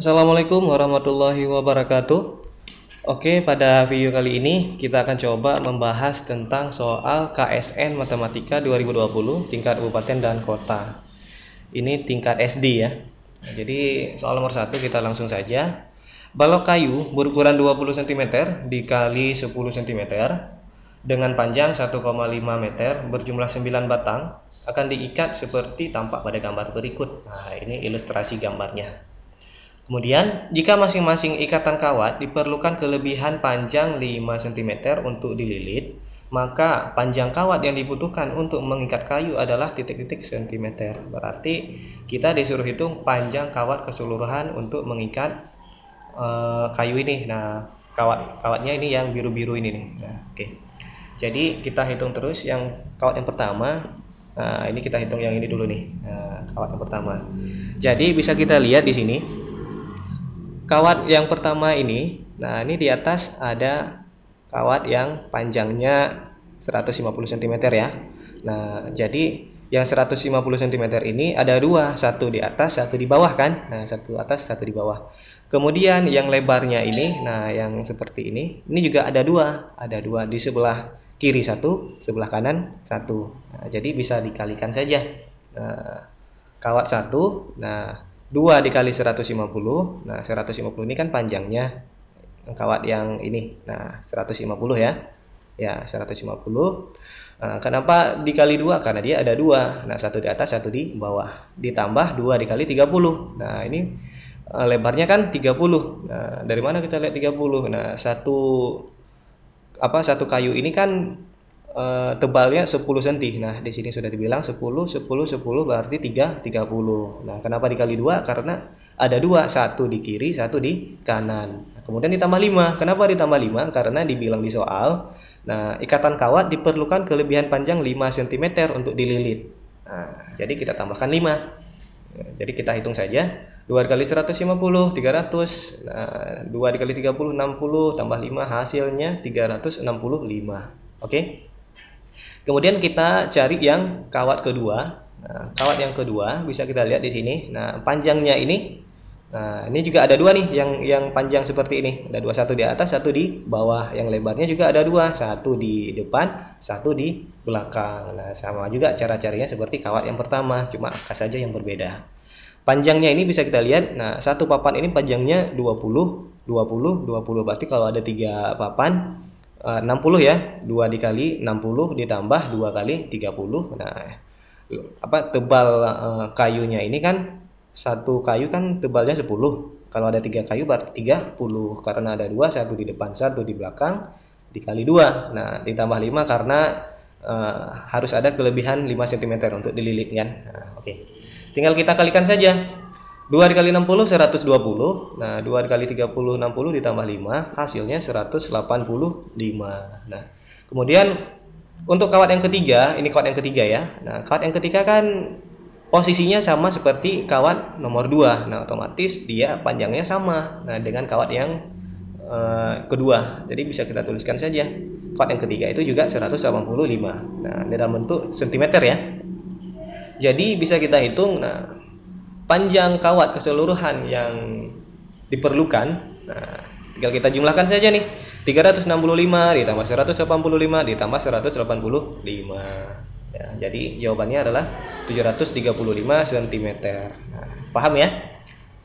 Assalamualaikum warahmatullahi wabarakatuh. Oke, pada video kali ini kita akan coba membahas tentang soal KSN Matematika 2020 tingkat kabupaten dan kota. Ini tingkat SD ya. Jadi soal nomor 1 kita langsung saja. Balok kayu berukuran 20 cm dikali 10 cm dengan panjang 1,5 meter berjumlah 9 batang akan diikat seperti tampak pada gambar berikut. Nah, ini ilustrasi gambarnya. Kemudian, jika masing-masing ikatan kawat diperlukan kelebihan panjang 5 cm untuk dililit, maka panjang kawat yang dibutuhkan untuk mengikat kayu adalah titik-titik cm. Berarti kita disuruh hitung panjang kawat keseluruhan untuk mengikat kayu ini. Nah, kawatnya ini yang biru-biru ini nih. Nah, oke. Jadi kita hitung terus yang kawat yang pertama. Nah, ini kita hitung yang ini dulu nih. Nah, kawat yang pertama. Jadi bisa kita lihat di sini. Kawat yang pertama ini, nah ini di atas ada kawat yang panjangnya 150 cm ya. Nah, jadi yang 150 cm ini ada dua, satu di atas, satu di bawah kan. Nah, satu atas, satu di bawah. Kemudian yang lebarnya ini, nah yang seperti ini juga ada dua di sebelah kiri satu, sebelah kanan satu. Nah, jadi bisa dikalikan saja. Nah, kawat satu, nah 2 dikali 150. Nah, 150 ini kan panjangnya kawat yang ini. Nah, 150 ya. Ya, 150. Nah, kenapa dikali 2? Karena dia ada dua. Nah, satu di atas, satu di bawah. Ditambah 2 dikali 30. Nah, ini lebarnya kan 30. Nah, dari mana kita lihat 30? Nah, satu kayu ini kan tebalnya 10 cm. Nah, di sini sudah dibilang 10 berarti 30. Nah, kenapa dikali 2? Karena ada dua, satu di kiri, satu di kanan. Nah, kemudian ditambah 5. Kenapa ditambah 5? Karena dibilang di soal, nah, ikatan kawat diperlukan kelebihan panjang 5 cm untuk dililit. Nah, jadi kita tambahkan 5. Nah, jadi kita hitung saja. 2 kali 150, 300. Nah, 2 dikali 30, 60. Tambah 5, hasilnya 365. Oke. Kemudian kita cari yang kawat kedua. Nah, kawat yang kedua bisa kita lihat di sini. Nah, panjangnya ini, nah ini juga ada dua nih, yang panjang seperti ini. Ada dua, satu di atas, satu di bawah. Yang lebarnya juga ada dua, satu di depan, satu di belakang. Nah, sama juga cara carinya seperti kawat yang pertama, cuma angka saja yang berbeda. Panjangnya ini bisa kita lihat. Nah, satu papan ini panjangnya 20, 20, 20. Berarti kalau ada 3 papan 60 ya, 2 dikali 60 ditambah 2 kali 30. Nah, tebal kayunya ini kan, satu kayu kan tebalnya 10. Kalau ada 3 kayu berarti 30. Karena ada 2, satu di depan, satu di belakang, dikali 2. Nah, ditambah 5 karena harus ada kelebihan 5 cm untuk dililit kan. Nah, oke. Tinggal kita kalikan saja. 2 dikali 60 120. Nah, 2 dikali 30 60 ditambah 5 hasilnya 185. Nah, kemudian untuk kawat yang ketiga, ini kawat yang ketiga ya. Nah, kawat yang ketiga kan posisinya sama seperti kawat nomor 2. Nah, otomatis dia panjangnya sama dengan kawat yang kedua. Jadi bisa kita tuliskan saja. Kawat yang ketiga itu juga 185. Nah, ini dalam bentuk cm ya. Jadi bisa kita hitung, nah panjang kawat keseluruhan yang diperlukan, nah tinggal kita jumlahkan saja nih. 365 ditambah 185 ditambah 185 ya, jadi jawabannya adalah 735 cm. Nah, paham ya?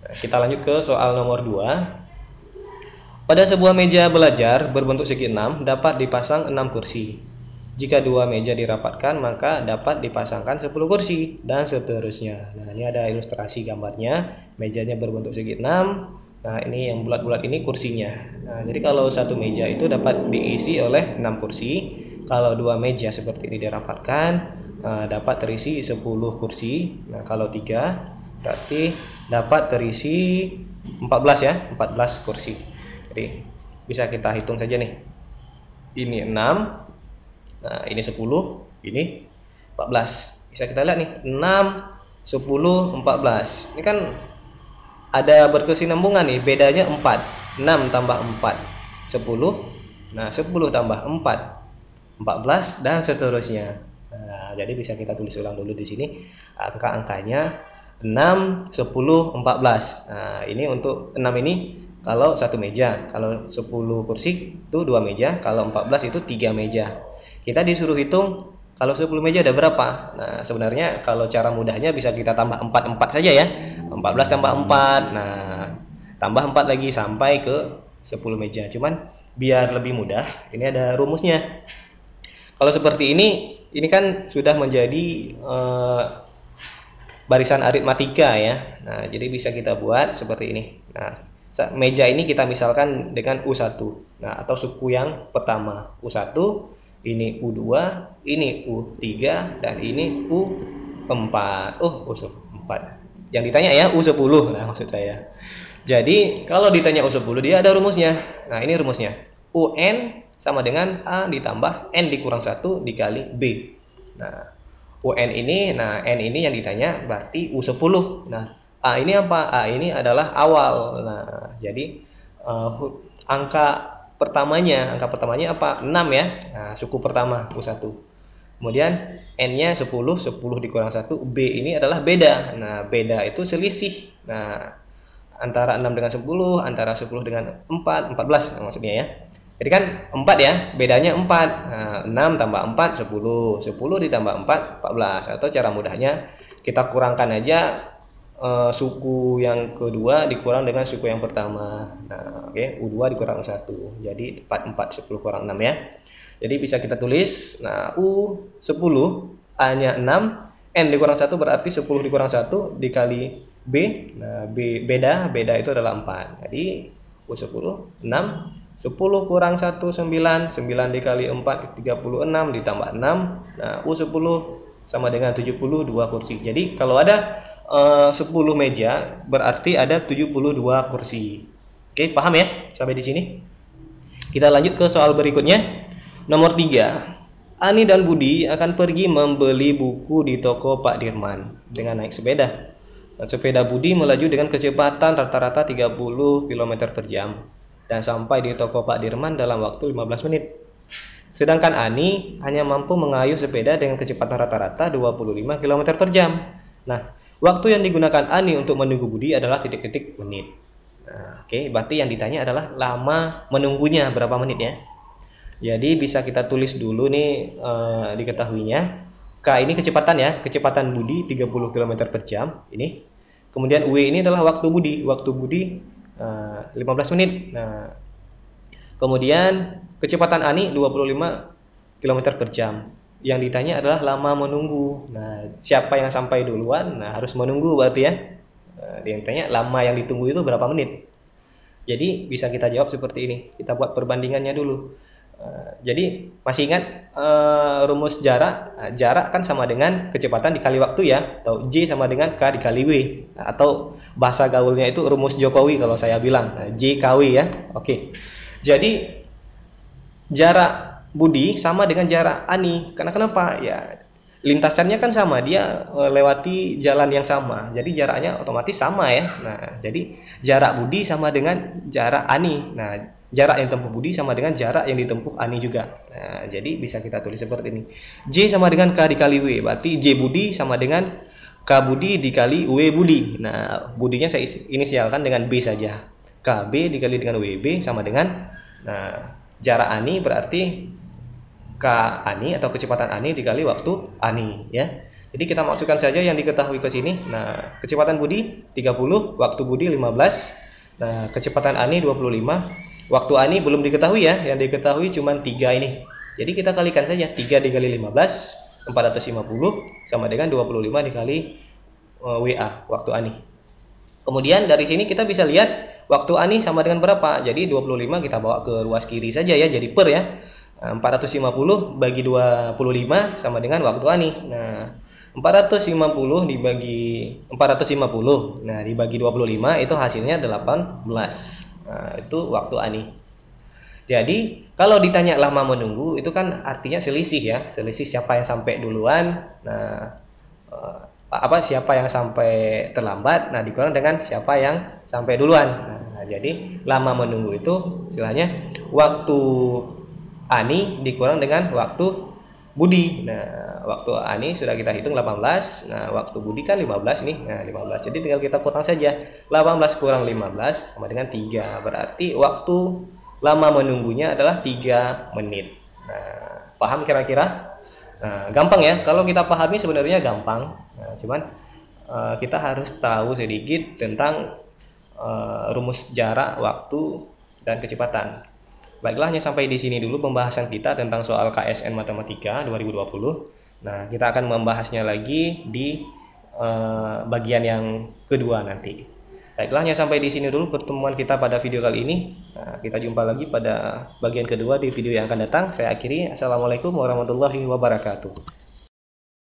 Nah, kita lanjut ke soal nomor 2. Pada sebuah meja belajar berbentuk segi 6 dapat dipasang 6 kursi. Jika 2 meja dirapatkan, maka dapat dipasangkan 10 kursi, dan seterusnya. Nah, ini ada ilustrasi gambarnya. Mejanya berbentuk segi 6. Nah, ini yang bulat-bulat ini kursinya. Nah, jadi kalau satu meja itu dapat diisi oleh 6 kursi. Kalau 2 meja seperti ini dirapatkan, dapat terisi 10 kursi. Nah, kalau 3 berarti dapat terisi 14 ya, 14 kursi. Jadi bisa kita hitung saja nih. Ini 6. Nah, ini 10, ini 14. Bisa kita lihat nih, 6, 10, 14. Ini kan ada berkesinambungan nih, bedanya 4. 6 tambah 4, 10. Nah, 10 tambah 4, 14, dan seterusnya. Nah, jadi bisa kita tulis ulang dulu di sini angka-angkanya. 6, 10, 14. Nah, ini untuk 6 ini kalau satu meja, kalau 10 kursi itu 2 meja, kalau 14 itu 3 meja. Kita disuruh hitung kalau 10 meja ada berapa. Nah, sebenarnya kalau cara mudahnya bisa kita tambah 4 saja ya. 14 tambah 4. Nah, tambah 4 lagi sampai ke 10 meja. Cuman biar lebih mudah, ini ada rumusnya. Kalau seperti ini kan sudah menjadi barisan aritmatika ya. Nah, jadi bisa kita buat seperti ini. Nah, meja ini kita misalkan dengan U1. Nah, atau suku yang pertama U1, ini U2, ini U3, dan ini U4. U4. Yang ditanya ya U10. Nah, maksud saya. Jadi, kalau ditanya U10 dia ada rumusnya. Nah, ini rumusnya. UN sama dengan A ditambah N dikurang 1 dikali B. Nah, UN ini, nah N ini yang ditanya berarti U10. Nah, A ini apa? A ini adalah awal. Nah, jadi angka pertamanya apa? 6 ya. Nah, suku pertama U1. Kemudian N-nya 10 dikurang 1, B ini adalah beda. Nah, beda itu selisih. Nah, antara 6 dengan 10, antara 10 dengan 4, 14 maksudnya ya. Jadi kan 4 ya, bedanya 4. Nah, 6 tambah 4, 10. 10 ditambah 4, 14. Atau cara mudahnya kita kurangkan aja suku yang kedua dikurang dengan suku yang pertama. Nah, oke, U2 dikurang 1. Jadi 4, 10 kurang 6 ya. Jadi bisa kita tulis, nah U10, A-nya 6, N dikurang 1 berarti 10 dikurang 1 dikali B. Nah, beda itu adalah 4. Jadi U10, 6. 10 kurang 1, 9. 9 dikali 4, 36 ditambah 6. Nah, U10 sama dengan 72 kursi. Jadi kalau ada 10 meja berarti ada 72 kursi. Oke, paham ya sampai di sini? Kita lanjut ke soal berikutnya. Nomor 3. Ani dan Budi akan pergi membeli buku di toko Pak Dirman dengan naik sepeda. Sepeda Budi melaju dengan kecepatan rata-rata 30 km per jam. Dan sampai di toko Pak Dirman dalam waktu 15 menit. Sedangkan Ani hanya mampu mengayuh sepeda dengan kecepatan rata-rata 25 km per jam. Nah, waktu yang digunakan Ani untuk menunggu Budi adalah titik-titik menit. Nah, oke, berarti yang ditanya adalah lama menunggunya berapa menit ya. Jadi bisa kita tulis dulu nih diketahuinya. K ini kecepatan ya, kecepatan Budi 30 km per jam ini. Kemudian W ini adalah waktu Budi 15 menit. Nah, kemudian kecepatan Ani 25 km per jam. Yang ditanya adalah lama menunggu. Nah, siapa yang sampai duluan? Nah, harus menunggu berarti ya. Dia yang tanya lama yang ditunggu itu berapa menit. Jadi bisa kita jawab seperti ini. Kita buat perbandingannya dulu. Jadi masih ingat rumus jarak? Nah, jarak kan sama dengan kecepatan dikali waktu ya, atau J sama dengan K dikali W. Nah, atau bahasa gaulnya itu rumus Jokowi kalau saya bilang, nah, JKW ya. Oke. Jadi jarak Budi sama dengan jarak Ani. Karena kenapa? Ya lintasannya kan sama, dia lewati jalan yang sama. Jadi jaraknya otomatis sama ya. Nah, jadi jarak Budi sama dengan jarak Ani. Nah, jarak yang ditempuh Budi sama dengan jarak yang ditempuh Ani juga. Nah, jadi bisa kita tulis seperti ini. J sama dengan K dikali W. Berarti J Budi sama dengan K Budi dikali W Budi. Nah, Budinya saya inisialkan dengan B saja. KB dikali dengan WB sama dengan, nah, jarak Ani berarti K Ani atau kecepatan Ani dikali waktu Ani ya. Jadi kita masukkan saja yang diketahui ke sini. Nah, kecepatan Budi 30, waktu Budi 15. Nah, kecepatan Ani 25. Waktu Ani belum diketahui ya, yang diketahui cuma 3 ini. Jadi kita kalikan saja, 3 dikali 15, 450 sama dengan 25 dikali WA, waktu Ani. Kemudian dari sini kita bisa lihat waktu Ani sama dengan berapa. Jadi 25 kita bawa ke ruas kiri saja ya, jadi per ya. 450 bagi 25 sama dengan waktu Ani. Nah, 450 dibagi 450. Nah, dibagi 25 itu hasilnya 18. Nah, itu waktu Ani. Jadi kalau ditanya lama menunggu itu kan artinya selisih ya, selisih siapa yang sampai duluan. Nah, siapa yang sampai terlambat. Nah, dikurang dengan siapa yang sampai duluan. Nah, jadi lama menunggu itu istilahnya waktu Ani dikurang dengan waktu Budi. Nah, waktu Ani sudah kita hitung 18. Nah, waktu Budi kan 15 nih. Nah, 15. Jadi tinggal kita kurang saja. 18 kurang 15 sama dengan 3. Berarti waktu lama menunggunya adalah 3 menit. Nah, paham kira-kira? Nah, gampang ya. Kalau kita pahami sebenarnya gampang. Nah, cuman kita harus tahu sedikit tentang rumus jarak, waktu, dan kecepatan. Baiklah, hanya sampai di sini dulu pembahasan kita tentang soal KSN Matematika 2020. Nah, kita akan membahasnya lagi di bagian yang kedua nanti. Baiklah, hanya sampai di sini dulu pertemuan kita pada video kali ini. Nah, kita jumpa lagi pada bagian kedua di video yang akan datang. Saya akhiri. Assalamualaikum warahmatullahi wabarakatuh.